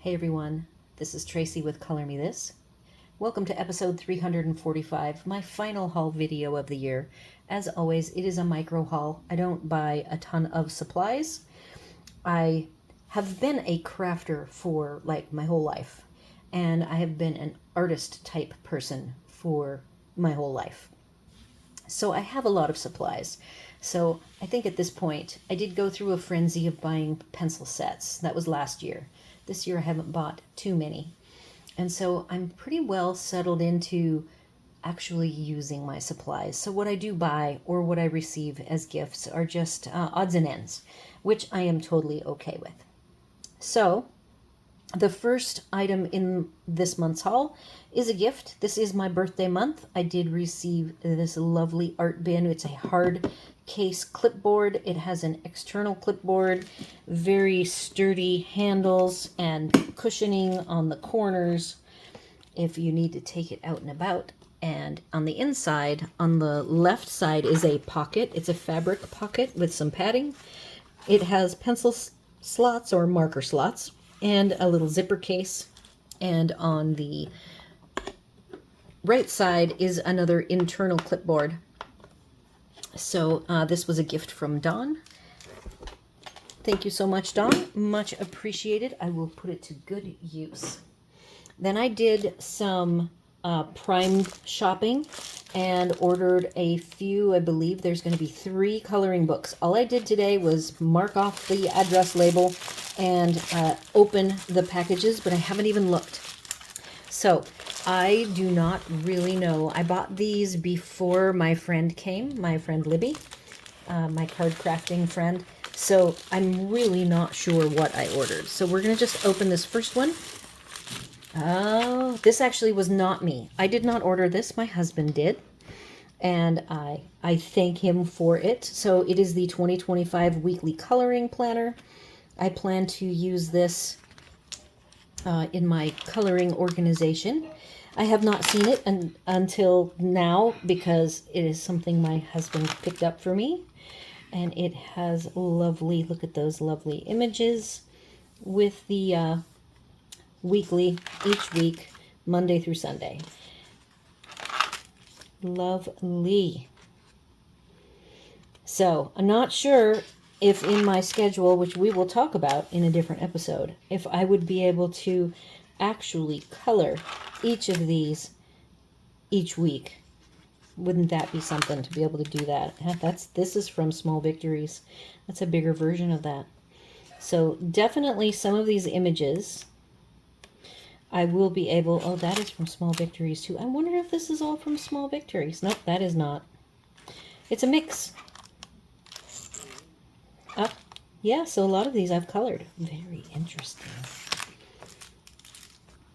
Hey everyone, this is Tracy with Color Me This. Welcome to episode 345, my final haul video of the year. As always, it is a micro haul. I don't buy a ton of supplies. I have been a crafter for like my whole life, and I have been an artist type person for my whole life. So I have a lot of supplies. So I think at this point, I did go through a frenzy of buying pencil sets. That was last year. This year I haven't bought too many. And so I'm pretty well settled into actually using my supplies. So what I do buy or what I receive as gifts are just odds and ends, which I am totally okay with. So the first item in this month's haul is a gift. This is my birthday month. I did receive this lovely art bin. It's a hard case clipboard. It has an external clipboard, very sturdy handles and cushioning on the corners if you need to take it out and about. And on the inside, on the left side, is a pocket. It's a fabric pocket with some padding. It has pencil slots or marker slots and a little zipper case. And on the right side is another internal clipboard. So this was a gift from Dawn. Thank you so much, Dawn. Much appreciated. I will put it to good use. Then I did some primed shopping and ordered a few. I believe there's going to be 3 coloring books. All I did today was mark off the address label and open the packages, but I haven't even looked. So I do not really know. I bought these before my friend came, my friend Libby, my card crafting friend. So I'm really not sure what I ordered. So we're going to just open this first one. Oh, this actually was not me. I did not order this. My husband did. And I thank him for it. So it is the 2025 weekly coloring planner. I plan to use this in my coloring organization. I have not seen it until now because it is something my husband picked up for me. And it has lovely, look at those lovely images with the weekly, each week, Monday through Sunday. Lovely. So I'm not sure if in my schedule, which we will talk about in a different episode, if I would be able to actually color each of these each week. Wouldn't that be something to be able to do that? This is from Small Victories. That's a bigger version of that. So definitely some of these images I will be able, oh, that is from Small Victories too. I wonder if this is all from Small Victories. Nope, that is not. It's a mix. Yeah, so a lot of these I've colored. Very interesting.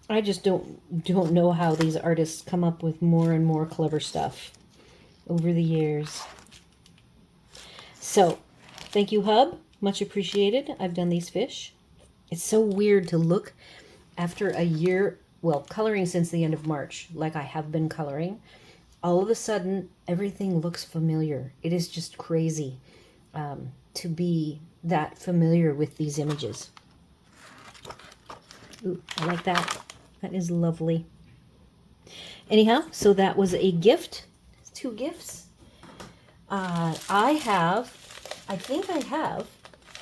I just don't know how these artists come up with more and more clever stuff over the years. So, thank you, Hub. Much appreciated. I've done these fish. It's so weird to look after a year, well, coloring since the end of March, like I have been coloring. All of a sudden, everything looks familiar. It is just crazy to be that familiar with these images. Ooh, I like that. That is lovely. Anyhow, so that was a gift. 2 gifts. I'm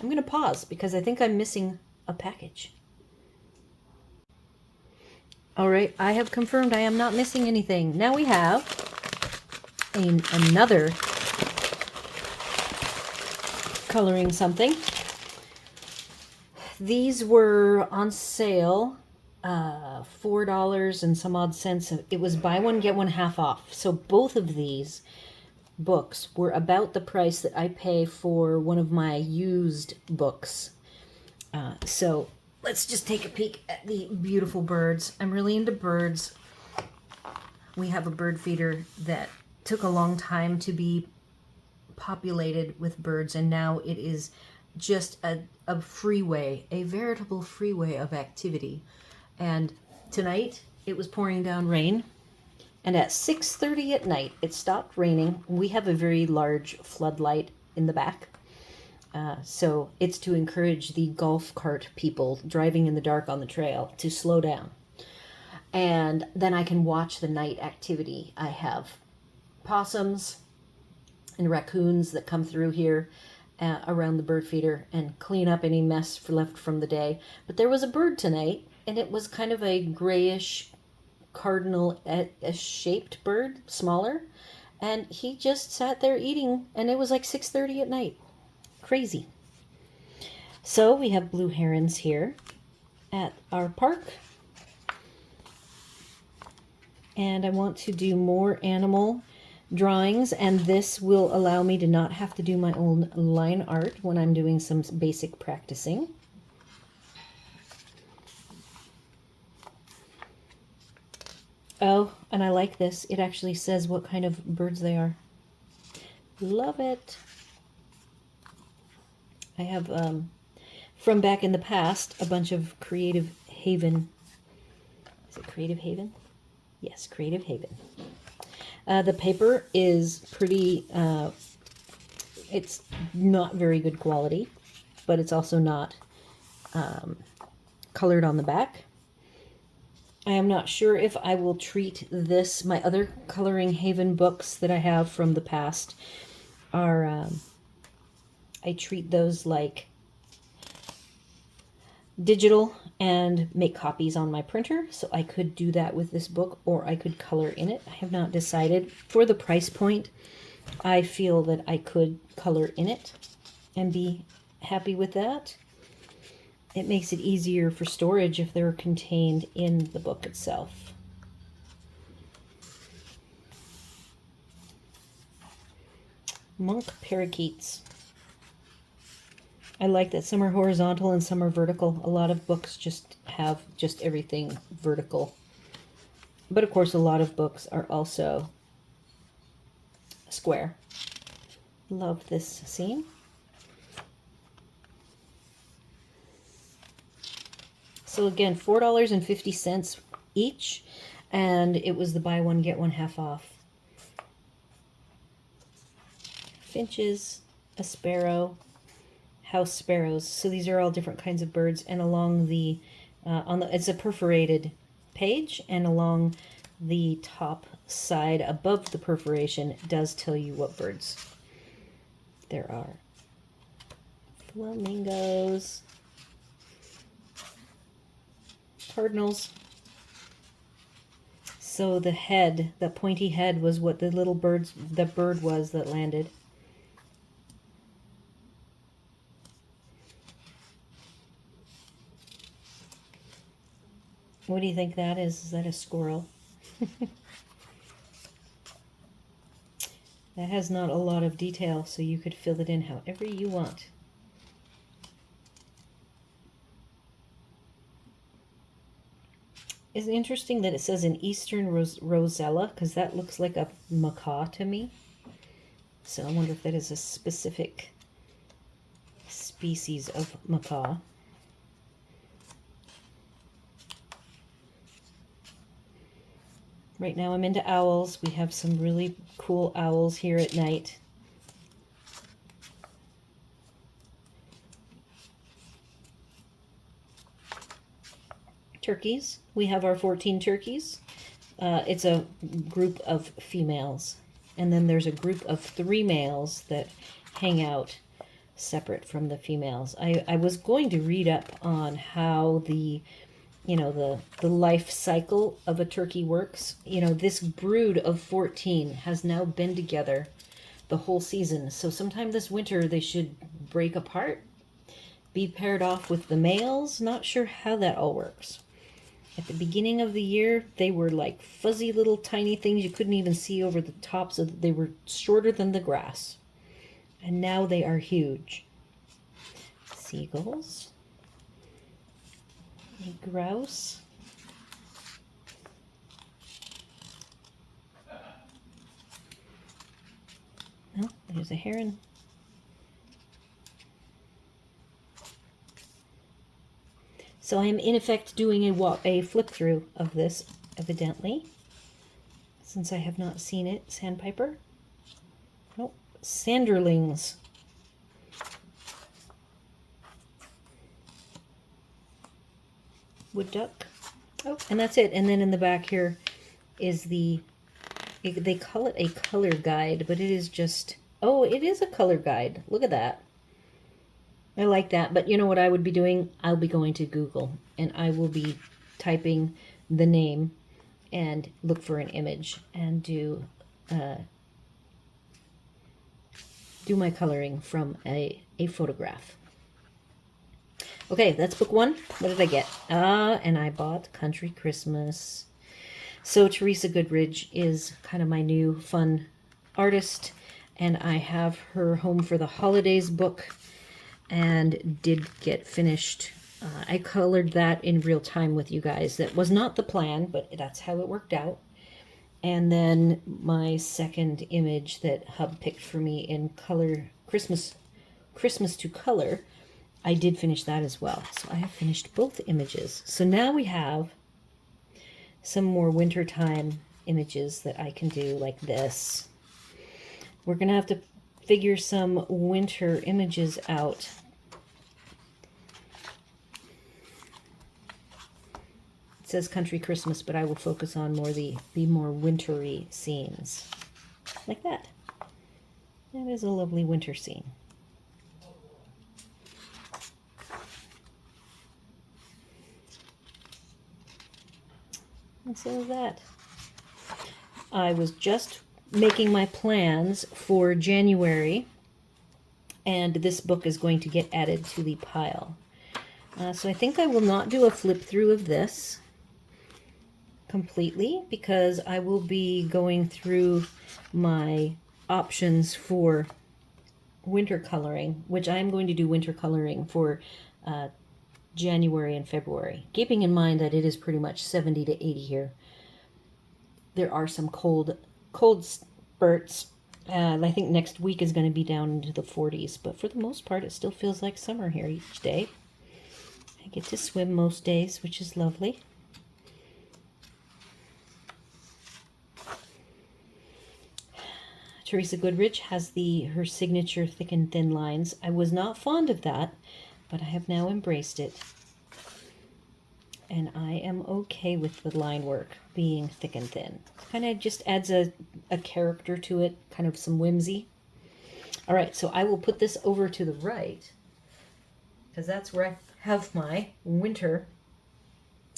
going to pause because I think I'm missing a package. All right, I have confirmed I am not missing anything. Now we have another coloring something. These were on sale, $4 and some odd cents. It was buy one, get one half off. So both of these books were about the price that I pay for one of my used books. So let's just take a peek at the beautiful birds. I'm really into birds. We have a bird feeder that took a long time to be populated with birds, and now it is just a freeway, a veritable freeway of activity. And tonight it was pouring down rain, and at 6:30 at night it stopped raining. We have a very large floodlight in the back, So it's to encourage the golf cart people driving in the dark on the trail to slow down. And then I can watch the night activity. I have possums and raccoons that come through here around the bird feeder and clean up any mess left from the day. But there was a bird tonight, and it was kind of a grayish cardinal shaped bird, smaller, and he just sat there eating, and it was like 6:30 at night. Crazy. So we have blue herons here at our park. And I want to do more animal drawings, and this will allow me to not have to do my own line art when I'm doing some basic practicing. Oh, and I like this. It actually says what kind of birds they are. Love it. I have, from back in the past, a bunch of Creative Haven. Is it Creative Haven? Yes, Creative Haven. The paper is pretty, it's not very good quality, but it's also not colored on the back. I am not sure if I will treat this, my other Coloring Haven books that I have from the past are, I treat those like digital and make copies on my printer. So I could do that with this book, or I could color in it. I have not decided. For the price point, I feel that I could color in it and be happy with that. It makes it easier for storage if they're contained in the book itself. Monk parakeets. I like that some are horizontal and some are vertical. A lot of books just have just everything vertical. But of course, a lot of books are also square. Love this scene. So again, $4.50 each, and it was the buy one, get one half off. Finches, a sparrow, house sparrows. So these are all different kinds of birds, and along the, it's a perforated page, and along the top side above the perforation does tell you what birds there are. Flamingos, cardinals. So the head, the pointy head, was what the bird was that landed. What do you think that is? Is that a squirrel? That has not a lot of detail, so you could fill it in however you want. It's interesting that it says an eastern rosella, because that looks like a macaw to me. So I wonder if that is a specific species of macaw. Right now I'm into owls. We have some really cool owls here at night. Turkeys. We have our 14 turkeys. It's a group of females. And then there's a group of 3 males that hang out separate from the females. I was going to read up on how the life cycle of a turkey works. This brood of 14 has now been together the whole season. So sometime this winter they should break apart, be paired off with the males. Not sure how that all works. At the beginning of the year, they were like fuzzy little tiny things. You couldn't even see over the top, so they were shorter than the grass. And now they are huge. Seagulls. A grouse. Oh, there's a heron. So I am in effect doing a flip through of this, evidently, since I have not seen it. Sandpiper. Nope. Sanderlings. wood duck. Oh, and that's it. And then in the back here is they call it a color guide, but it is just, oh, it is a color guide. Look at that. I like that. But you know what I would be doing? I'll be going to Google and I will be typing the name and look for an image and do my coloring from a photograph. Okay, that's book one. What did I get? And I bought Country Christmas. So Teresa Goodridge is kind of my new fun artist, and I have her Home for the Holidays book and did get finished. I colored that in real time with you guys. That was not the plan, but that's how it worked out. And then my second image that Hub picked for me in color, Christmas to color, I did finish that as well. So I have finished both images. So now we have some more wintertime images that I can do like this. We're going to have to figure some winter images out. It says Country Christmas, but I will focus on more the more wintry scenes. Like that. That is a lovely winter scene. And so is that. I was just making my plans for January, and this book is going to get added to the pile. So I think I will not do a flip through of this completely because I will be going through my options for winter coloring, which I'm going to do winter coloring for January and February, keeping in mind that it is pretty much 70 to 80 here. There are some cold spurts. I think next week is going to be down into the 40s, but for the most part it still feels like summer here each day. I get to swim most days, which is lovely. Teresa Goodridge has her signature thick and thin lines. I was not fond of that, but I have now embraced it. And I am okay with the line work being thick and thin. Kind of just adds a character to it, kind of some whimsy. All right, so I will put this over to the right because that's where I have my winter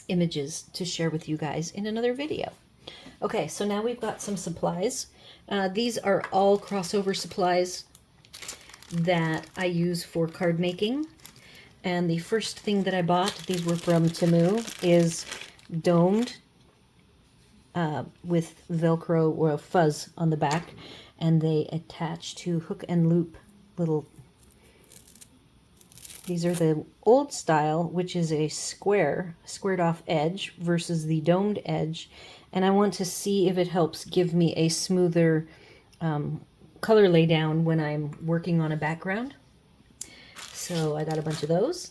images to share with you guys in another video. Okay, so now we've got some supplies. These are all crossover supplies that I use for card making. And the first thing that I bought, these were from Temu, is domed with Velcro or fuzz on the back. And they attach to hook and loop little... These are the old style, which is a squared off edge versus the domed edge. And I want to see if it helps give me a smoother color laydown when I'm working on a background. So I got a bunch of those.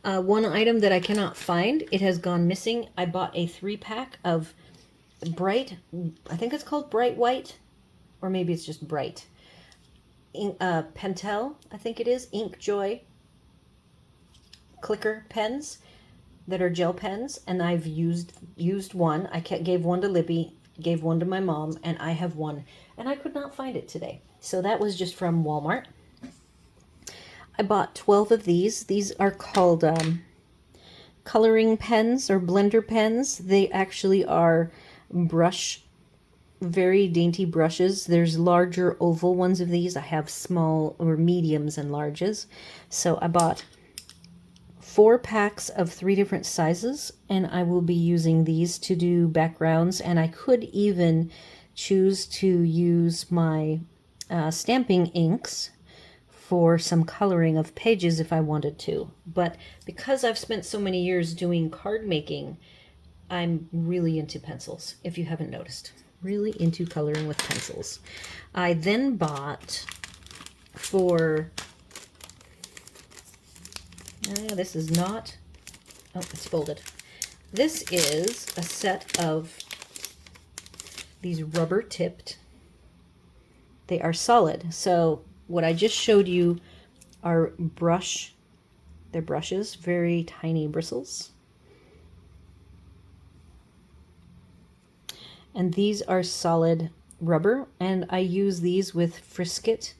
One item that I cannot find, it has gone missing. I bought a 3-pack of bright, I think it's called Bright White, or maybe it's just Bright. Pentel, I think it is, Ink Joy clicker pens that are gel pens, and I've used one. I gave one to Libby, gave one to my mom, and I have one, and I could not find it today. So that was just from Walmart. I bought 12 of these. These are called coloring pens or blender pens. They actually are very dainty brushes. There's larger oval ones of these. I have small or mediums and larges. So I bought 4 packs of 3 different sizes, and I will be using these to do backgrounds, and I could even choose to use my stamping inks for some coloring of pages if I wanted to. But because I've spent so many years doing card making, I'm really into pencils, if you haven't noticed. Really into coloring with pencils. I then bought for... this is not... Oh, it's folded. This is a set of these rubber tipped. They are solid. So what I just showed you are They're brushes, very tiny bristles. And these are solid rubber, and I use these with Frisket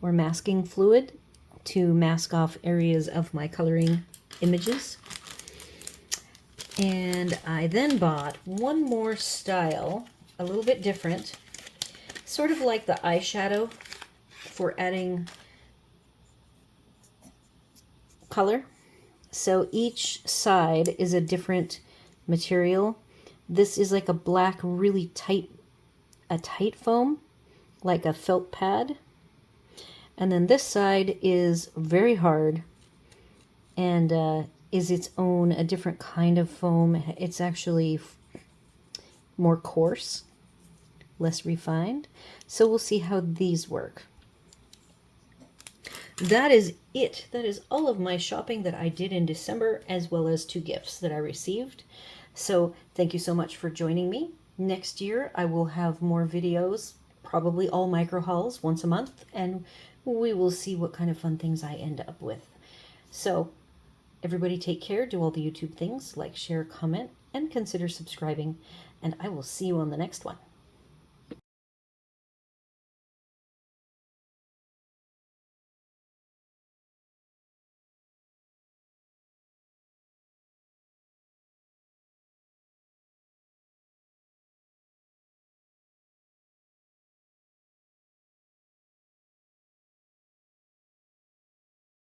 or masking fluid to mask off areas of my coloring images. And I then bought one more style, a little bit different, sort of like the eyeshadow for adding color. So each side is a different material. This is like a black, really tight foam, like a felt pad. And then this side is very hard and is its own, a different kind of foam. It's actually more coarse, less refined. So we'll see how these work. That is it. That is all of my shopping that I did in December, as well as 2 gifts that I received. So thank you so much for joining me. Next year I will have more videos, probably all micro hauls once a month, and we will see what kind of fun things I end up with. So everybody take care, do all the YouTube things, like, share, comment, and consider subscribing, and I will see you on the next one.